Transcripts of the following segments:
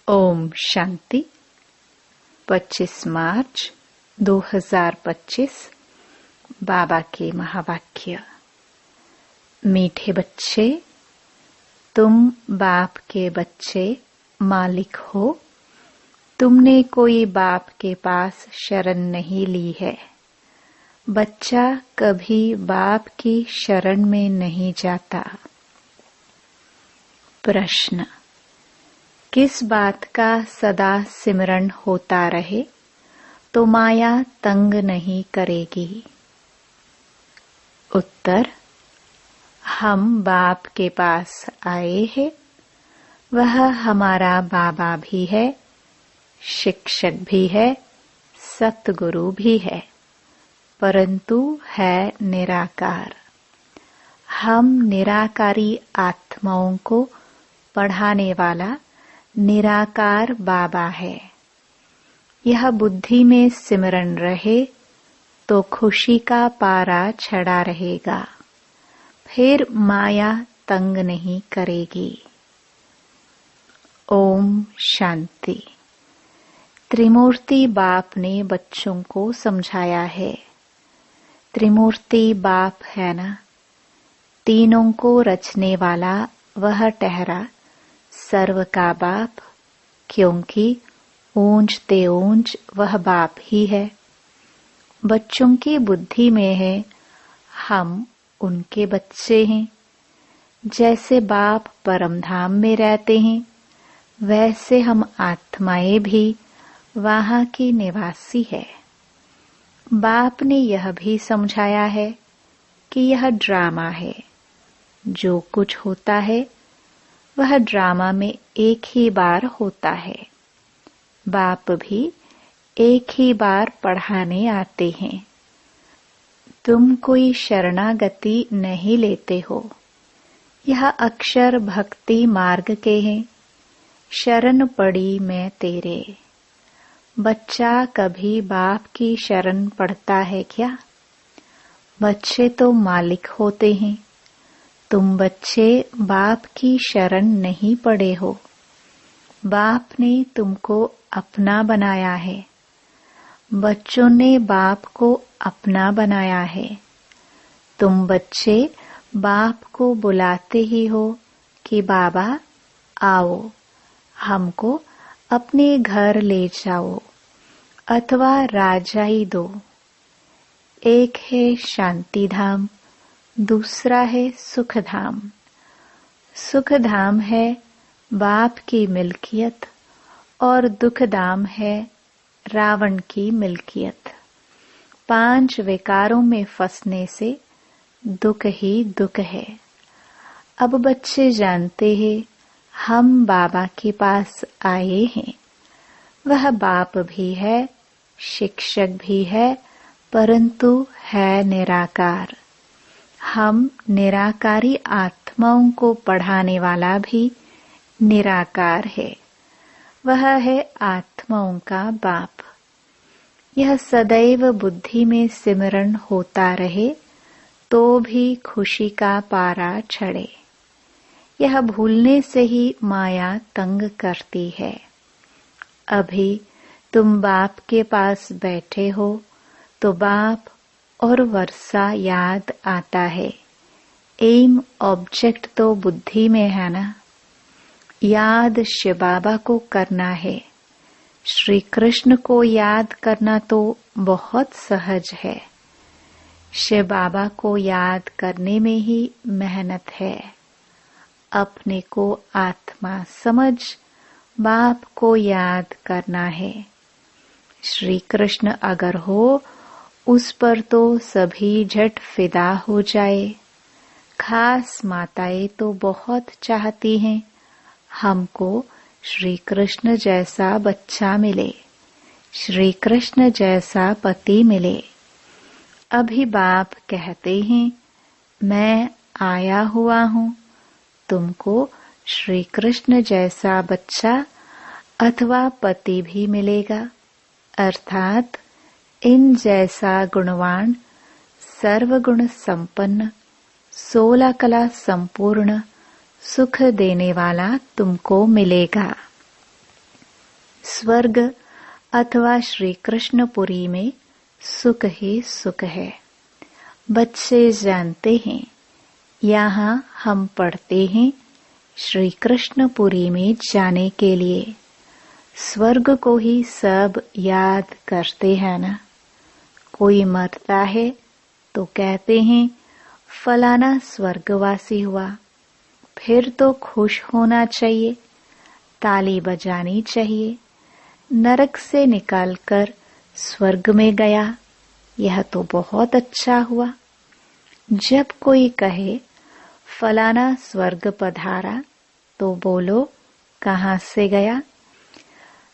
ओम शांति। 25 मार्च 2025 बाबा के महावाक्य। मीठे बच्चे, तुम बाप के बच्चे मालिक हो। तुमने कोई बाप के पास शरण नहीं ली है। बच्चा कभी बाप की शरण में नहीं जाता। प्रश्न, किस बात का सदा सिमरण होता रहे तो माया तंग नहीं करेगी? उत्तर, हम बाप के पास आए हैं। वह हमारा बाबा भी है, शिक्षक भी है, सतगुरु भी है, परंतु है निराकार। हम निराकारी आत्माओं को पढ़ाने वाला निराकार बाबा है। यह बुद्धि में सिमरण रहे तो खुशी का पारा चढ़ा रहेगा, फिर माया तंग नहीं करेगी। ओम शांति। त्रिमूर्ति बाप ने बच्चों को समझाया है। त्रिमूर्ति बाप है ना, तीनों को रचने वाला वह ठहरा सर्व का बाप, क्योंकि ऊंच ते ऊंच वह बाप ही है। बच्चों की बुद्धि में है हम उनके बच्चे हैं। जैसे बाप परमधाम में रहते हैं, वैसे हम आत्माएं भी वहां की निवासी है। बाप ने यह भी समझाया है कि यह ड्रामा है। जो कुछ होता है वह ड्रामा में एक ही बार होता है। बाप भी एक ही बार पढ़ाने आते हैं। तुम कोई शरणागति नहीं लेते हो। यह अक्षर भक्ति मार्ग के हैं। शरण पड़ी मैं तेरे। बच्चा कभी बाप की शरण पड़ता है क्या? बच्चे तो मालिक होते हैं। तुम बच्चे बाप की शरण नहीं पड़े हो। बाप ने तुमको अपना बनाया है। बच्चों ने बाप को अपना बनाया है। तुम बच्चे बाप को बुलाते ही हो कि बाबा आओ, हमको अपने घर ले जाओ अथवा राजाई दो। एक है शांति धाम, दूसरा है सुख धाम। सुख धाम है बाप की मिल्कियत और दुख धाम है रावण की मिल्कियत। 5 विकारों में फंसने से दुख ही दुख है। अब बच्चे जानते हैं हम बाबा के पास आए हैं। वह बाप भी है, शिक्षक भी है, परंतु है निराकार। हम निराकारी आत्माओं को पढ़ाने वाला भी निराकार है। वह है आत्माओं का बाप। यह सदैव बुद्धि में सिमरण होता रहे तो भी खुशी का पारा चढ़े। यह भूलने से ही माया तंग करती है। अभी तुम बाप के पास बैठे हो तो बाप और वर्षा याद आता है। एम ऑब्जेक्ट तो बुद्धि में है ना। याद शिव बाबा को करना है। श्री कृष्ण को याद करना तो बहुत सहज है। शिव बाबा को याद करने में ही मेहनत है। अपने को आत्मा समझ बाप को याद करना है। श्री कृष्ण अगर हो उस पर तो सभी झट फिदा हो जाए। खास माताएं तो बहुत चाहती हैं हमको श्री कृष्ण जैसा बच्चा मिले, श्री कृष्ण जैसा पति मिले। अभी बाप कहते हैं मैं आया हुआ हूँ, तुमको श्री कृष्ण जैसा बच्चा अथवा पति भी मिलेगा, अर्थात इन जैसा गुणवान, सर्वगुण संपन्न, 16 कला संपूर्ण, सुख देने वाला तुमको मिलेगा। स्वर्ग अथवा श्री कृष्णपुरी में सुख ही सुख है। बच्चे जानते हैं, यहाँ हम पढ़ते हैं श्री कृष्णपुरी में जाने के लिए। स्वर्ग को ही सब याद करते हैं ना। कोई मरता है तो कहते हैं फलाना स्वर्गवासी हुआ। फिर तो खुश होना चाहिए, ताली बजानी चाहिए। नरक से निकालकर स्वर्ग में गया, यह तो बहुत अच्छा हुआ। जब कोई कहे फलाना स्वर्ग पधारा तो बोलो कहाँ से गया?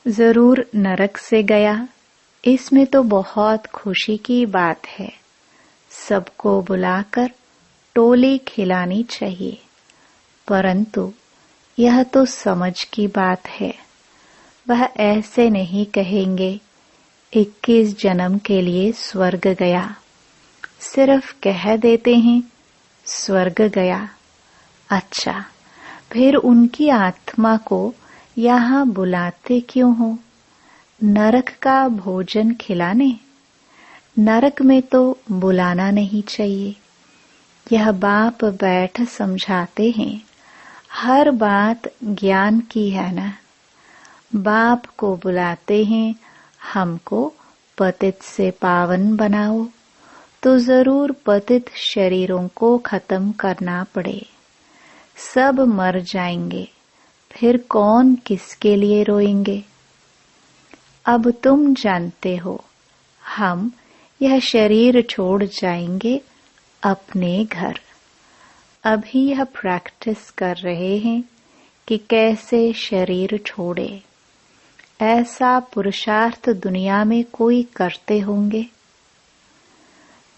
जरूर नरक से गया। इसमें तो बहुत खुशी की बात है। सबको बुलाकर टोली खिलानी चाहिए। परंतु यह तो समझ की बात है। वह ऐसे नहीं कहेंगे 21 जन्म के लिए स्वर्ग गया। सिर्फ कह देते हैं स्वर्ग गया। अच्छा, फिर उनकी आत्मा को यहाँ बुलाते क्यों हो? नरक का भोजन खिलाने? नरक में तो बुलाना नहीं चाहिए। यह बाप बैठ समझाते हैं। हर बात ज्ञान की है ना। बाप को बुलाते हैं, हमको पतित से पावन बनाओ, तो जरूर पतित शरीरों को खत्म करना पड़े। सब मर जाएंगे, फिर कौन किसके लिए रोएंगे? अब तुम जानते हो, हम यह शरीर छोड़ जाएंगे अपने घर। अभी यह प्रैक्टिस कर रहे हैं कि कैसे शरीर छोड़े। ऐसा पुरुषार्थ दुनिया में कोई करते होंगे?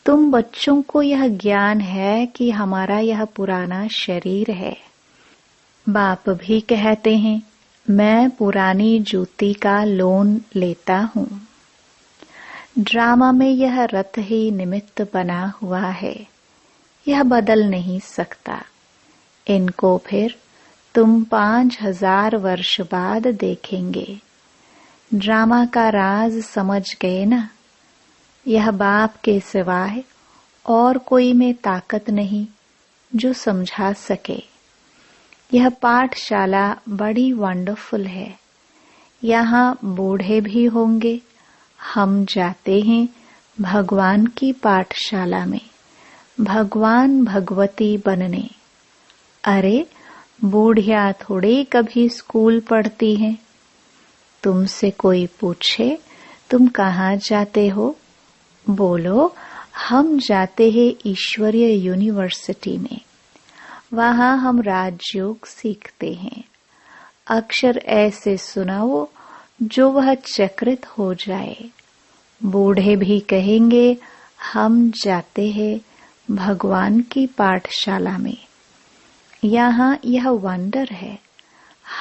तुम बच्चों को यह ज्ञान है कि हमारा यह पुराना शरीर है। बाप भी कहते हैं मैं पुरानी जूती का लोन लेता हूँ। ड्रामा में यह रथ ही निमित्त बना हुआ है, यह बदल नहीं सकता। इनको फिर तुम 5000 वर्ष बाद देखेंगे। ड्रामा का राज समझ गए ना? यह बाप के सिवाय और कोई में ताकत नहीं जो समझा सके। यह पाठशाला बड़ी वंडरफुल है। यहाँ बूढ़े भी होंगे। हम जाते हैं भगवान की पाठशाला में, भगवान भगवती बनने। अरे बूढ़िया थोड़े कभी स्कूल पढ़ती हैं। तुमसे कोई पूछे तुम कहाँ जाते हो? बोलो हम जाते हैं ईश्वरीय यूनिवर्सिटी में। वहाँ हम राजयोग सीखते हैं। अक्षर ऐसे सुनाओ जो वह चक्रित हो जाए। बूढ़े भी कहेंगे हम जाते हैं भगवान की पाठशाला में। यहाँ यह वंडर है।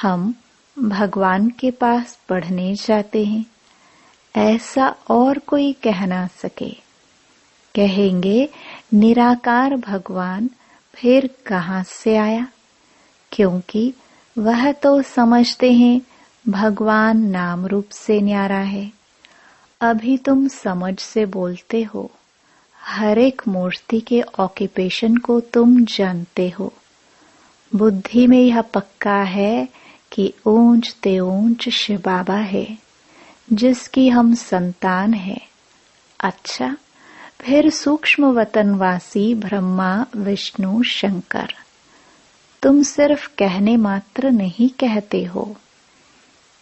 हम भगवान के पास पढ़ने जाते हैं। ऐसा और कोई कह ना सके। कहेंगे निराकार भगवान फिर कहाँ से आया? क्योंकि वह तो समझते हैं भगवान नाम रूप से न्यारा है। अभी तुम समझ से बोलते हो। हर एक मूर्ति के ऑक्यूपेशन को तुम जानते हो। बुद्धि में यह पक्का है कि ऊंच ते ऊंच शिव बाबा है, जिसकी हम संतान है। अच्छा, फिर सूक्ष्म वतनवासी ब्रह्मा विष्णु शंकर। तुम सिर्फ कहने मात्र नहीं कहते हो।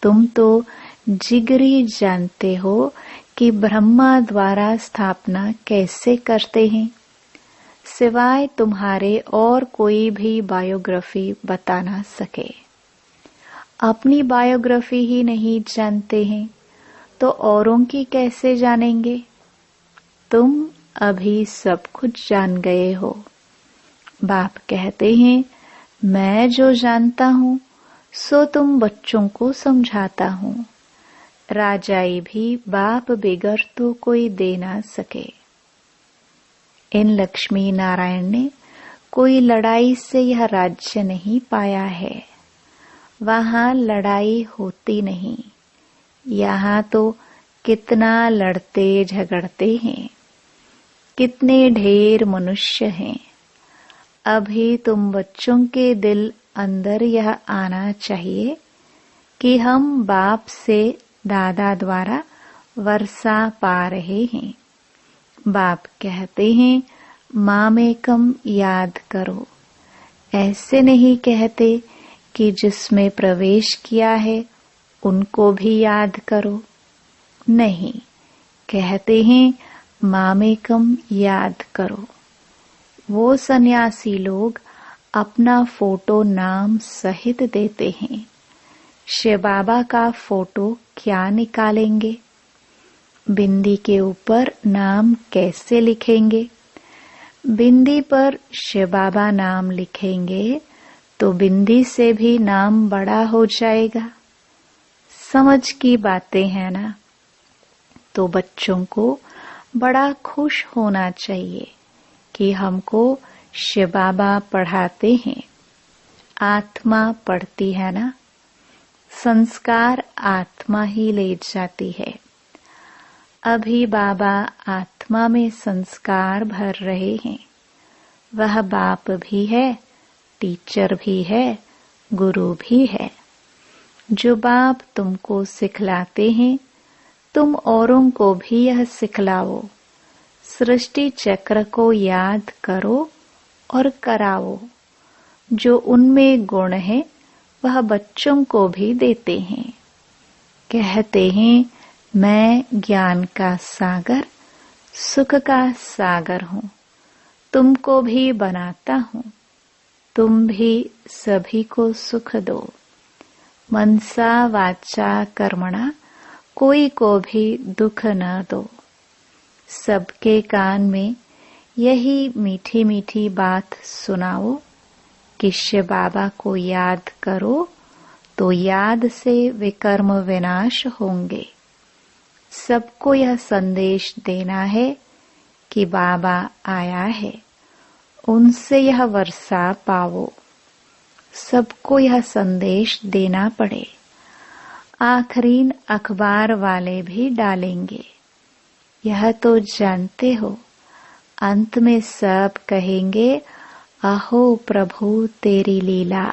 तुम तो जिगरी जानते हो कि ब्रह्मा द्वारा स्थापना कैसे करते हैं। सिवाय तुम्हारे और कोई भी बायोग्राफी बता ना सके। अपनी बायोग्राफी ही नहीं जानते हैं तो औरों की कैसे जानेंगे? तुम अभी सब कुछ जान गए हो। बाप कहते हैं मैं जो जानता हूँ सो तुम बच्चों को समझाता हूँ। राजाई भी बाप बिगर तो कोई दे ना सके। इन लक्ष्मी नारायण ने कोई लड़ाई से यह राज्य नहीं पाया है। वहाँ लड़ाई होती नहीं। यहाँ तो कितना लड़ते झगड़ते हैं, कितने ढेर मनुष्य हैं। अभी तुम बच्चों के दिल अंदर यह आना चाहिए कि हम बाप से दादा द्वारा वर्षा पा रहे हैं। बाप कहते हैं मामेकम याद करो। ऐसे नहीं कहते कि जिसमें प्रवेश किया है उनको भी याद करो। नहीं, कहते हैं मामेकम याद करो। वो सन्यासी लोग अपना फोटो नाम सहित देते हैं। शिव बाबा का फोटो क्या निकालेंगे? बिंदी के ऊपर नाम कैसे लिखेंगे? बिंदी पर शिव बाबा नाम लिखेंगे तो बिंदी से भी नाम बड़ा हो जाएगा। समझ की बातें हैं ना। तो बच्चों को बड़ा खुश होना चाहिए कि हमको शिव बाबा पढ़ाते हैं। आत्मा पढ़ती है ना। संस्कार आत्मा ही ले जाती है। अभी बाबा आत्मा में संस्कार भर रहे हैं। वह बाप भी है, टीचर भी है, गुरु भी है। जो बाप तुमको सिखलाते हैं, तुम औरों को भी यह सिखलाओ। सृष्टि चक्र को याद करो और कराओ। जो उनमें गुण है वह बच्चों को भी देते हैं। कहते हैं मैं ज्ञान का सागर, सुख का सागर हूँ। तुमको भी बनाता हूँ। तुम भी सभी को सुख दो। मनसा वाचा कर्मणा कोई को भी दुख न दो। सबके कान में यही मीठी मीठी बात सुनाओ कि शिव बाबा को याद करो तो याद से विकर्म विनाश होंगे। सबको यह संदेश देना है कि बाबा आया है, उनसे यह वर्षा पाओ। सबको यह संदेश देना पड़े। आखरीन अखबार वाले भी डालेंगे। यह तो जानते हो। अंत में सब कहेंगे अहो प्रभु तेरी लीला।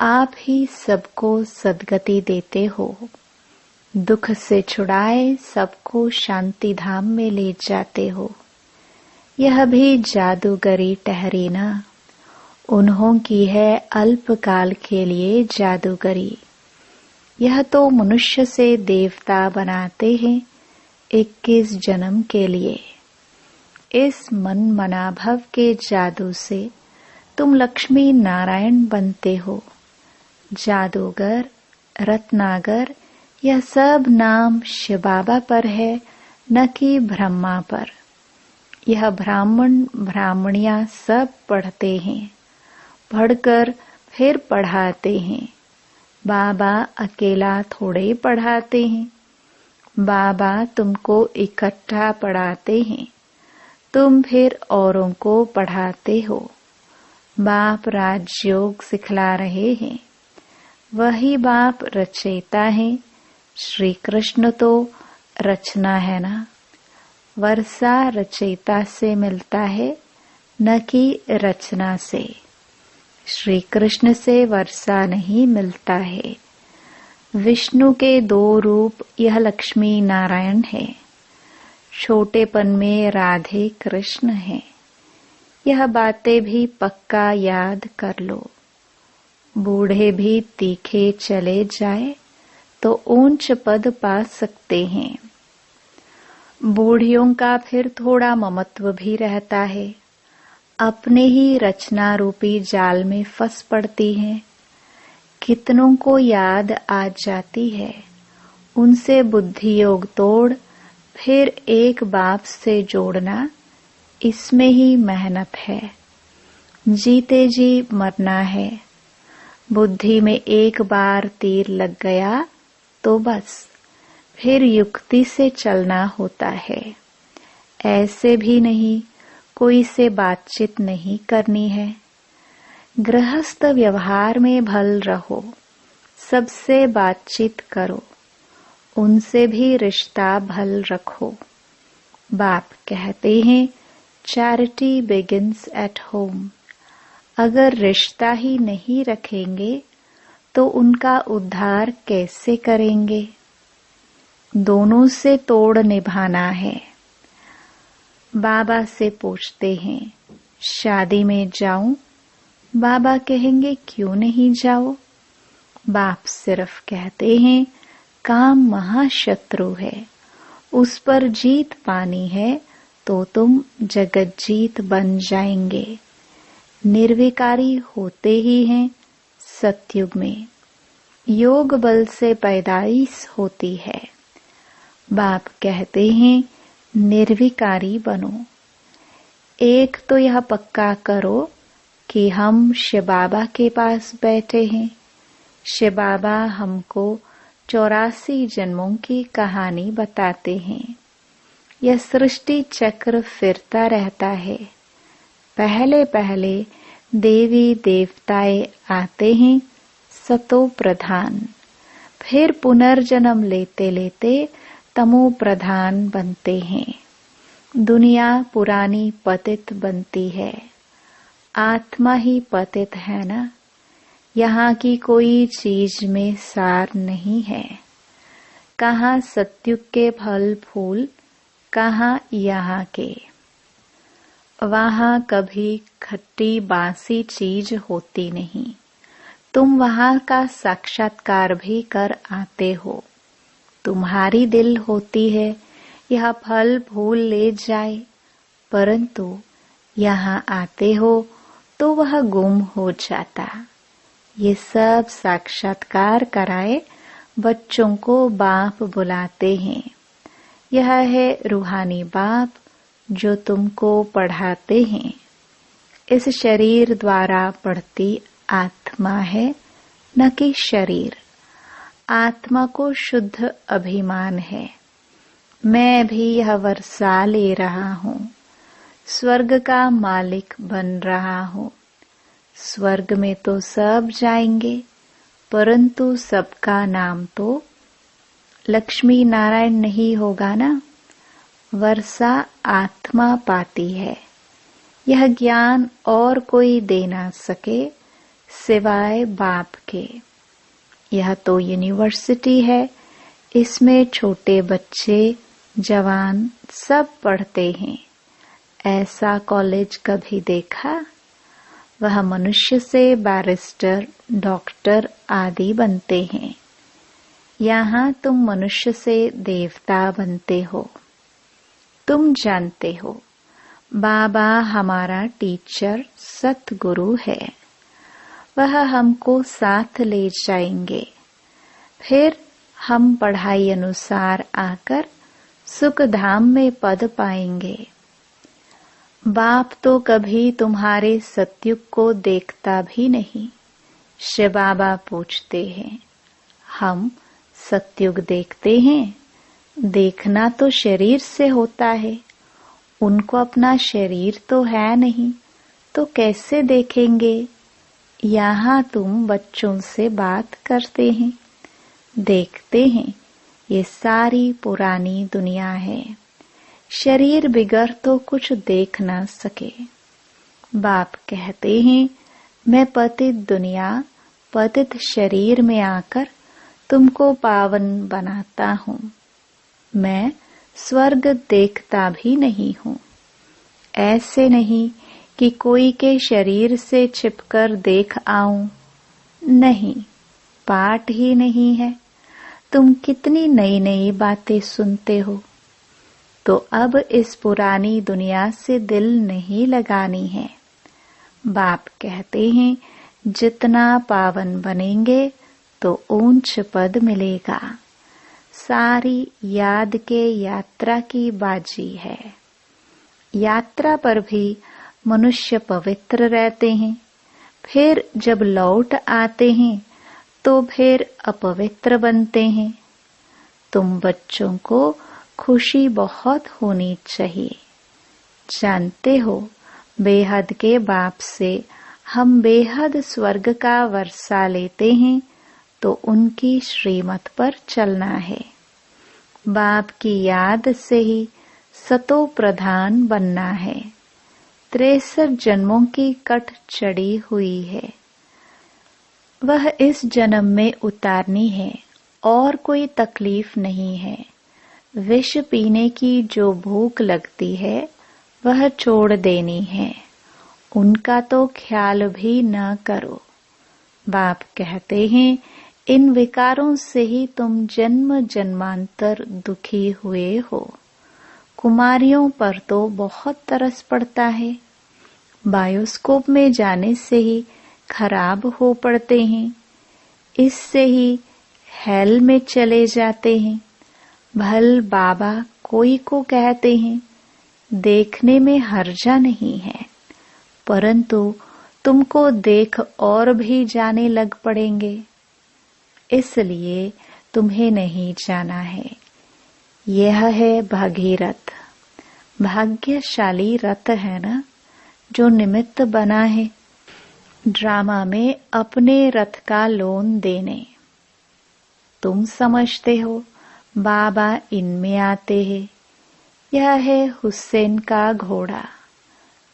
आप ही सबको सद्गति देते हो। दुख से छुड़ाए सबको शांति धाम में ले जाते हो। यह भी जादूगरी ठहरी ना। उन्हों की है अल्पकाल के लिए जादूगरी। यह तो मनुष्य से देवता बनाते हैं 21 जन्म के लिए। इस मन मनाभव के जादू से तुम लक्ष्मी नारायण बनते हो। जादूगर, रत्नागर, यह सब नाम शिव बाबा पर है, न कि ब्रह्मा पर। यह ब्राह्मण ब्राह्मणियां सब पढ़ते हैं, पढ़कर फिर पढ़ाते हैं। बाबा अकेला थोड़े पढ़ाते हैं। बाबा तुमको इकट्ठा पढ़ाते हैं, तुम फिर औरों को पढ़ाते हो। बाप राजयोग सिखला रहे हैं। वही बाप रचयिता है। श्री कृष्ण तो रचना है ना। वर्षा रचयिता से मिलता है, न कि रचना से। श्री कृष्ण से वर्षा नहीं मिलता है। विष्णु के 2 रूप यह लक्ष्मी नारायण है। छोटेपन में राधे कृष्ण है। यह बातें भी पक्का याद कर लो। बूढ़े भी तीखे चले जाए तो ऊंच पद पा सकते हैं। बूढ़ियों का फिर थोड़ा ममत्व भी रहता है। अपने ही रचना रूपी जाल में फंस पड़ती हैं। कितनों को याद आ जाती है। उनसे बुद्धि योग तोड़ फिर एक बाप से जोड़ना, इसमें ही मेहनत है। जीते जी मरना है। बुद्धि में एक बार तीर लग गया तो बस फिर युक्ति से चलना होता है। ऐसे भी नहीं कोई से बातचीत नहीं करनी है। गृहस्थ व्यवहार में भल रहो। सबसे बातचीत करो। उनसे भी रिश्ता भल रखो। बाप कहते हैं चैरिटी बिगिंस एट होम। अगर रिश्ता ही नहीं रखेंगे तो उनका उद्धार कैसे करेंगे? दोनों से तोड़ निभाना है। बाबा से पूछते हैं शादी में जाऊं? बाबा कहेंगे क्यों नहीं जाओ? बाप सिर्फ कहते हैं काम महाशत्रु है, उस पर जीत पानी है तो तुम जगत जीत बन जाएंगे। निर्विकारी होते ही हैं सतयुग में, योग बल से पैदाइश होती है। बाप कहते हैं निर्विकारी बनो। एक तो यह पक्का करो कि हम शिव बाबा के पास बैठे हैं। शिव बाबा हमको 84 जन्मों की कहानी बताते हैं। यह सृष्टि चक्र फिरता रहता है। पहले पहले देवी देवताएं आते हैं सतो प्रधान, फिर पुनर्जन्म लेते लेते तमो प्रधान बनते हैं। दुनिया पुरानी पतित बनती है। आत्मा ही पतित है ना। यहाँ की कोई चीज में सार नहीं है। कहाँ सत्युग के फल फूल, कहाँ यहाँ के। वहाँ कभी खट्टी बासी चीज होती नहीं। तुम वहाँ का साक्षात्कार भी कर आते हो। तुम्हारी दिल होती है यह फल फूल ले जाए, परंतु यहाँ आते हो तो वह गुम हो जाता। ये सब साक्षात्कार कराए बच्चों को बाप बुलाते हैं। यह है रूहानी बाप जो तुमको पढ़ाते हैं। इस शरीर द्वारा पढ़ती आत्मा है, न कि शरीर। आत्मा को शुद्ध अभिमान है। मैं भी यह वर्षा ले रहा हूँ, स्वर्ग का मालिक बन रहा हूँ। स्वर्ग में तो सब जाएंगे, परंतु सबका नाम तो लक्ष्मी नारायण नहीं होगा ना। वर्षा आत्मा पाती है। यह ज्ञान और कोई दे ना सके सिवाय बाप के। यह तो यूनिवर्सिटी है। इसमें छोटे बच्चे जवान सब पढ़ते हैं। ऐसा कॉलेज कभी देखा? वह मनुष्य से बैरिस्टर, डॉक्टर आदि बनते हैं। यहाँ तुम मनुष्य से देवता बनते हो। तुम जानते हो बाबा हमारा टीचर सतगुरु है। वह हमको साथ ले जाएंगे। फिर हम पढ़ाई अनुसार आकर सुख धाम में पद पाएंगे। बाप तो कभी तुम्हारे सतयुग को देखता भी नहीं। शिव बाबा पूछते हैं हम सतयुग देखते हैं? देखना तो शरीर से होता है। उनको अपना शरीर तो है नहीं, तो कैसे देखेंगे? यहाँ तुम बच्चों से बात करते हैं, देखते हैं ये सारी पुरानी दुनिया है। शरीर बिगर तो कुछ देख ना सके। बाप कहते हैं मैं पतित दुनिया, पतित शरीर में आकर तुमको पावन बनाता हूँ। मैं स्वर्ग देखता भी नहीं हूँ। ऐसे नहीं कि कोई के शरीर से छिपकर देख आऊं। नहीं, पाठ ही नहीं है। तुम कितनी नई नई बातें सुनते हो। तो अब इस पुरानी दुनिया से दिल नहीं लगानी है। बाप कहते हैं जितना पावन बनेंगे तो ऊंच पद मिलेगा। सारी याद के यात्रा की बाजी है। यात्रा पर भी मनुष्य पवित्र रहते हैं, फिर जब लौट आते हैं तो फिर अपवित्र बनते हैं। तुम बच्चों को खुशी बहुत होनी चाहिए। जानते हो बेहद के बाप से हम बेहद स्वर्ग का वर्षा लेते हैं, तो उनकी श्रीमत पर चलना है। बाप की याद से ही सतो प्रधान बनना है। 63 जन्मों की कट चढ़ी हुई है, वह इस जन्म में उतारनी है और कोई तकलीफ नहीं है। विष पीने की जो भूख लगती है वह छोड़ देनी है, उनका तो ख्याल भी न करो। बाप कहते हैं इन विकारों से ही तुम जन्म जन्मांतर दुखी हुए हो। कुमारियों पर तो बहुत तरस पड़ता है, बायोस्कोप में जाने से ही खराब हो पड़ते हैं, इससे ही हेल में चले जाते हैं। भल बाबा कोई को कहते हैं देखने में हर्जा नहीं है, परंतु तुमको देख और भी जाने लग पड़ेंगे, इसलिए तुम्हें नहीं जाना है। यह है भागीरथ, भाग्यशाली रथ है ना, जो निमित्त बना है ड्रामा में अपने रथ का लोन देने। तुम समझते हो बाबा इनमें आते हैं, यह है हुसैन का घोड़ा,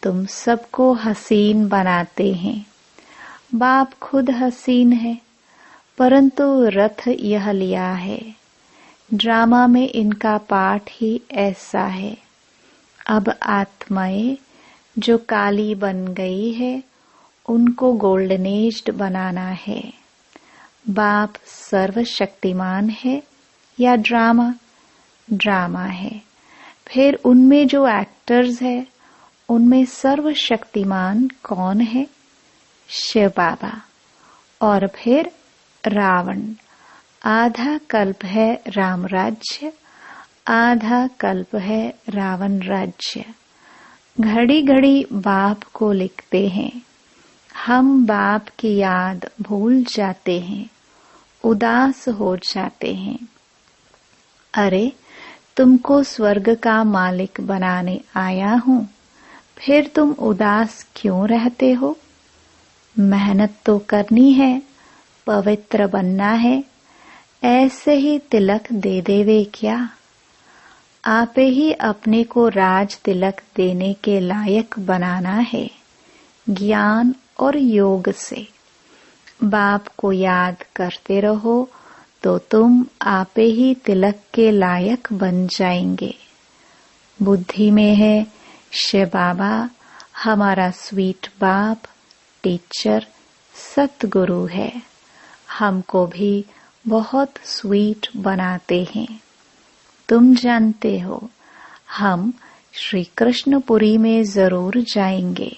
तुम सबको हसीन बनाते हैं। बाप खुद हसीन है, परंतु रथ यह लिया है। ड्रामा में इनका पाठ ही ऐसा है। अब आत्माएं जो काली बन गई है उनको गोल्डनेज्ड बनाना है। बाप सर्वशक्तिमान है या ड्रामा? ड्रामा है। फिर उनमें जो एक्टर्स है उनमें सर्वशक्तिमान कौन है? शिव बाबा। और फिर रावण। आधा कल्प है राम राज्य, आधा कल्प है रावण राज्य। घड़ी घड़ी बाप को लिखते हैं, हम बाप की याद भूल जाते हैं, उदास हो जाते हैं। अरे तुमको स्वर्ग का मालिक बनाने आया हूँ, फिर तुम उदास क्यों रहते हो? मेहनत तो करनी है, पवित्र बनना है, ऐसे ही तिलक दे देवे क्या? आपे ही अपने को राज तिलक देने के लायक बनाना है, ज्ञान और योग से। बाप को याद करते रहो तो तुम आपे ही तिलक के लायक बन जाएंगे। बुद्धि में है शिव बाबा हमारा स्वीट बाप, टीचर, सतगुरु है, हमको भी बहुत स्वीट बनाते हैं। तुम जानते हो हम श्री कृष्णपुरी में जरूर जाएंगे।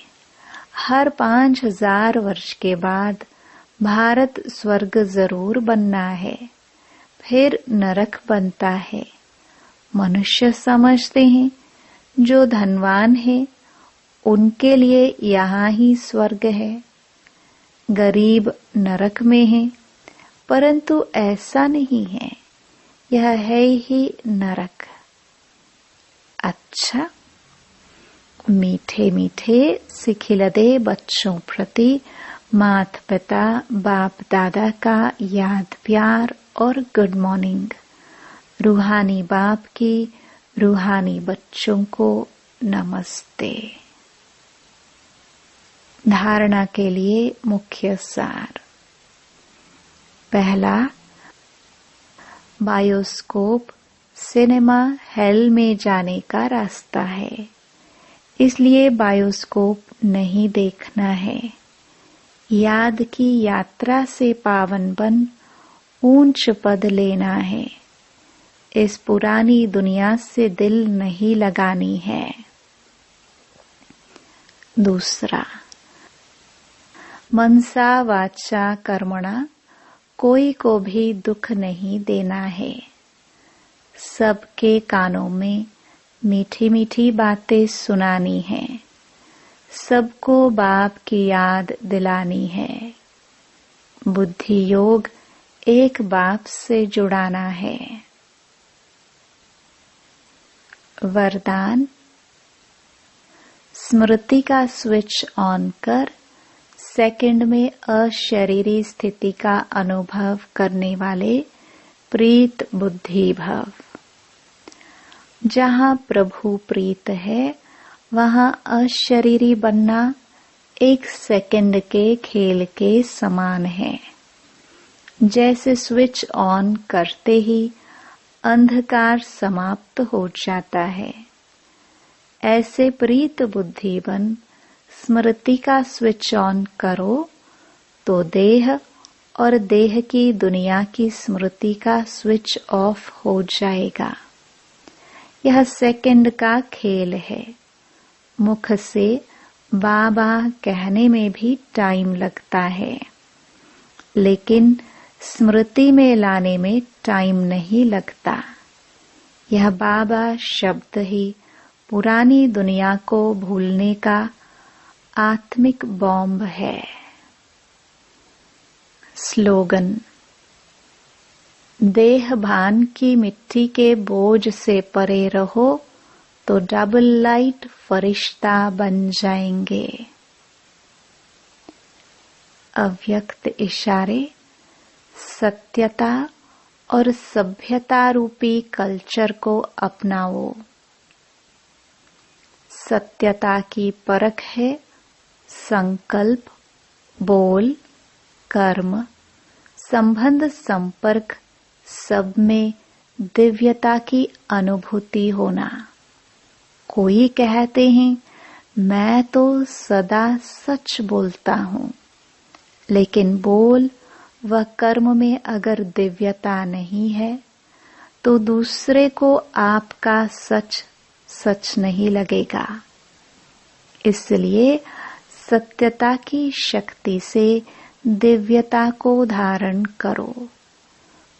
हर 5000 वर्ष के बाद भारत स्वर्ग जरूर बनना है, फिर नरक बनता है। मनुष्य समझते हैं जो धनवान है उनके लिए यहाँ ही स्वर्ग है, गरीब नरक में है, परंतु ऐसा नहीं है, यह है ही नरक। अच्छा, मीठे मीठे सिखिलदे बच्चों प्रति माता पिता बाप दादा का याद प्यार और गुड मॉर्निंग। रूहानी बाप की रूहानी बच्चों को नमस्ते। धारणा के लिए मुख्य सार। पहला, बायोस्कोप सिनेमा हॉल में जाने का रास्ता है, इसलिए बायोस्कोप नहीं देखना है। याद की यात्रा से पावन बन ऊंच पद लेना है। इस पुरानी दुनिया से दिल नहीं लगानी है। दूसरा, मनसा वाचा कर्मणा कोई को भी दुख नहीं देना है। सबके कानों में मीठी मीठी बातें सुनानी है, सबको बाप की याद दिलानी है। बुद्धि योग एक बाप से जुड़ाना है। वरदान, स्मृति का स्विच ऑन कर सेकंड में अशरीरी स्थिति का अनुभव करने वाले प्रीत बुद्धि भव। जहाँ प्रभु प्रीत है वहाँ अशरीरी बनना एक सेकंड के खेल के समान है। जैसे स्विच ऑन करते ही अंधकार समाप्त हो जाता है, ऐसे प्रीत बुद्धि बन स्मृति का स्विच ऑन करो तो देह और देह की दुनिया की स्मृति का स्विच ऑफ हो जाएगा। यह सेकंड का खेल है। मुख से बाबा कहने में भी टाइम लगता है, लेकिन स्मृति में लाने में टाइम नहीं लगता। यह बाबा शब्द ही पुरानी दुनिया को भूलने का आत्मिक बॉम्ब है। स्लोगन: देह भान की मिट्टी के बोझ से परे रहो तो डबल लाइट फरिश्ता बन जाएंगे। अव्यक्त इशारे: सत्यता और सभ्यता रूपी कल्चर को अपनाओ। सत्यता की परख है संकल्प, बोल, कर्म, संबंध, संपर्क सब में दिव्यता की अनुभूति होना। कोई कहते हैं मैं तो सदा सच बोलता हूँ, लेकिन बोल व कर्म में अगर दिव्यता नहीं है तो दूसरे को आपका सच सच नहीं लगेगा। इसलिए सत्यता की शक्ति से दिव्यता को धारण करो।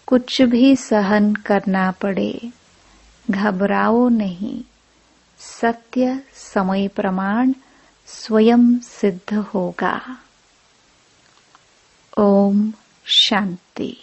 कुछ भी सहन करना पड़े, घबराओ नहीं। सत्य समय प्रमाण स्वयं सिद्ध होगा। ओम शांति।